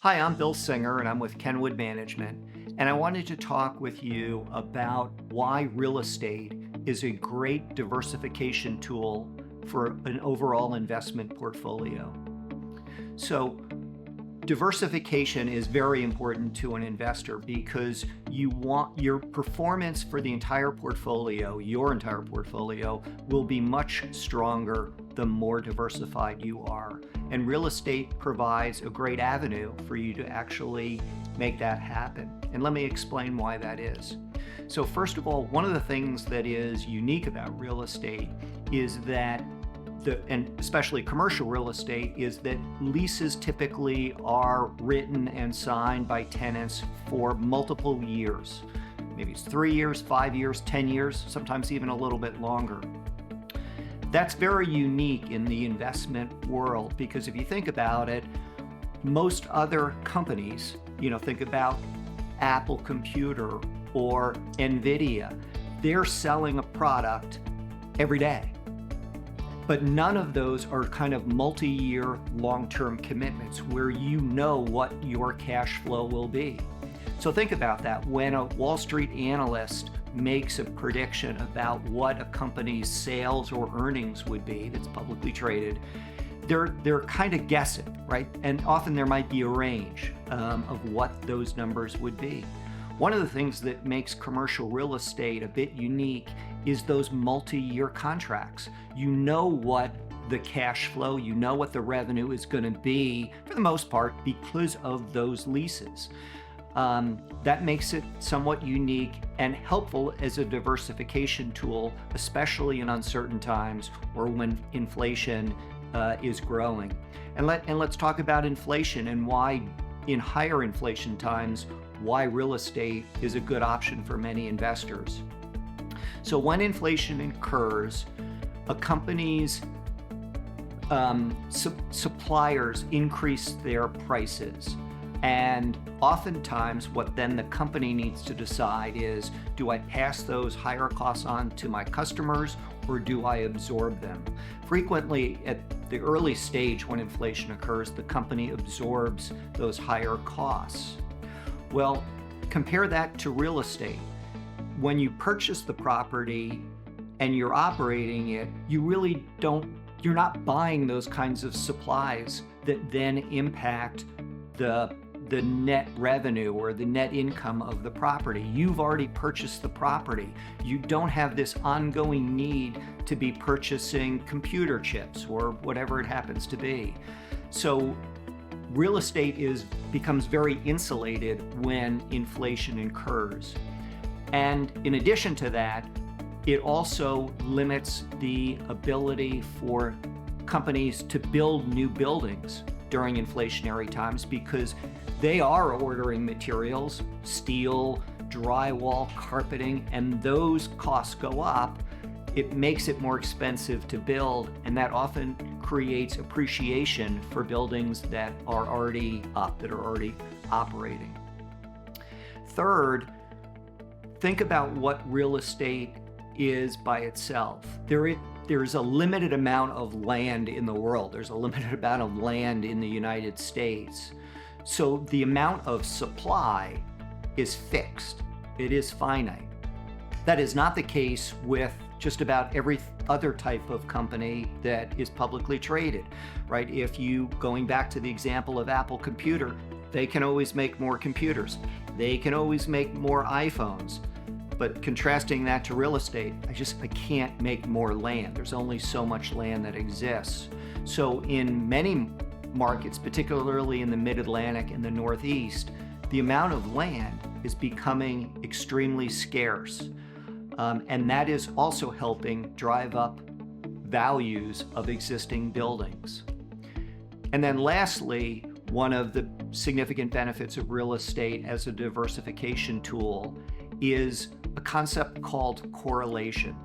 Hi, I'm Bill Singer and I'm with Kenwood Management. And I wanted to talk with you about why real estate is a great diversification tool for an overall investment portfolio. So, diversification is very important to an investor because you want your performance for the entire portfolio, your entire portfolio, will be much stronger the more diversified you are. And real estate provides a great avenue for you to actually make that happen. And let me explain why that is. So, first of all, one of the things that is unique about real estate is that and especially commercial real estate, is that leases typically are written and signed by tenants for multiple years. Maybe it's 3 years, 5 years, 10 years, sometimes even a little bit longer. That's very unique in the investment world because if you think about it, most other companies, think about Apple Computer or Nvidia, they're selling a product every day. But none of those are kind of multi-year long-term commitments where you know what your cash flow will be. So think about that. When a Wall Street analyst makes a prediction about what a company's sales or earnings would be that's publicly traded, they're kind of guessing, right? And often there might be a range of what those numbers would be. One of the things that makes commercial real estate a bit unique is those multi-year contracts. You know what the cash flow, you know what the revenue is going to be for the most part because of those leases. That makes it somewhat unique and helpful as a diversification tool, especially in uncertain times or when inflation is growing. And let's talk about inflation and why in higher inflation times, why real estate is a good option for many investors. So when inflation occurs, a company's suppliers increase their prices. And oftentimes what then the company needs to decide is, do I pass those higher costs on to my customers or do I absorb them? Frequently at the early stage when inflation occurs, the company absorbs those higher costs. Well, compare that to real estate. When you purchase the property and you're operating it, you're not buying those kinds of supplies that then impact the net revenue or the net income of the property. You've already purchased the property. You don't have this ongoing need to be purchasing computer chips or whatever it happens to be. So real estate becomes very insulated when inflation occurs. And in addition to that, it also limits the ability for companies to build new buildings during inflationary times because they are ordering materials, steel, drywall, carpeting, and those costs go up. It makes it more expensive to build, and that often creates appreciation for buildings that are already up, that are already operating. Third, think about what real estate is by itself. There's a limited amount of land in the world. There's a limited amount of land in the United States. So the amount of supply is fixed. It is finite. That is not the case with just about every other type of company that is publicly traded, right? Going back to the example of Apple Computer, they can always make more computers. They can always make more iPhones. But contrasting that to real estate, I can't make more land. There's only so much land that exists. So in many markets, particularly in the Mid-Atlantic and the Northeast, the amount of land is becoming extremely scarce. And that is also helping drive up values of existing buildings. And then lastly, one of the significant benefits of real estate as a diversification tool is a concept called correlation.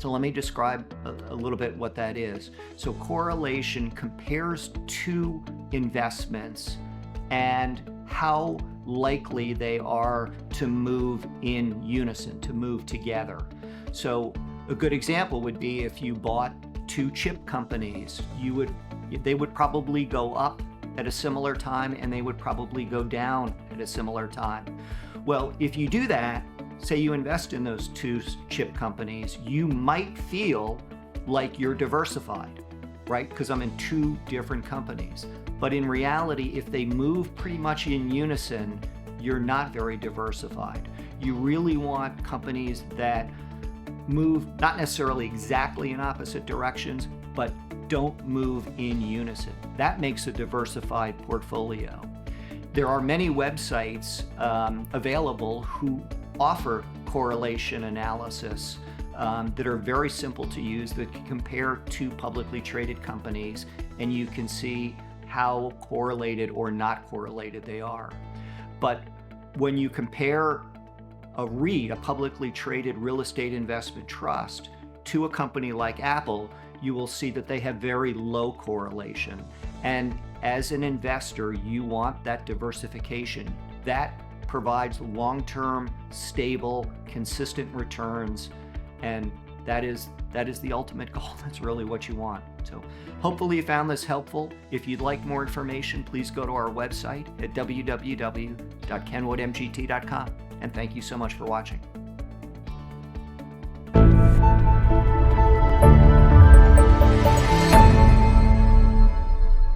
So let me describe a little bit what that is. So correlation compares two investments and how likely they are to move in unison, to move together. So a good example would be if you bought two chip companies, they would probably go up at a similar time, and they would probably go down at a similar time. Well, if you do that, say you invest in those two chip companies, you might feel like you're diversified, right? Because I'm in two different companies. But in reality, if they move pretty much in unison, you're not very diversified. You really want companies that move not necessarily exactly in opposite directions, but don't move in unison. That makes a diversified portfolio. There are many websites available who offer correlation analysis that are very simple to use, that can compare two publicly traded companies, and you can see how correlated or not correlated they are. But when you compare a REIT, a publicly traded real estate investment trust, to a company like Apple, you will see that they have very low correlation. And as an investor, you want that diversification. That provides long-term, stable, consistent returns, and that is the ultimate goal. That's really what you want. So hopefully you found this helpful. If you'd like more information, please go to our website at www.kenwoodmgt.com. And thank you so much for watching.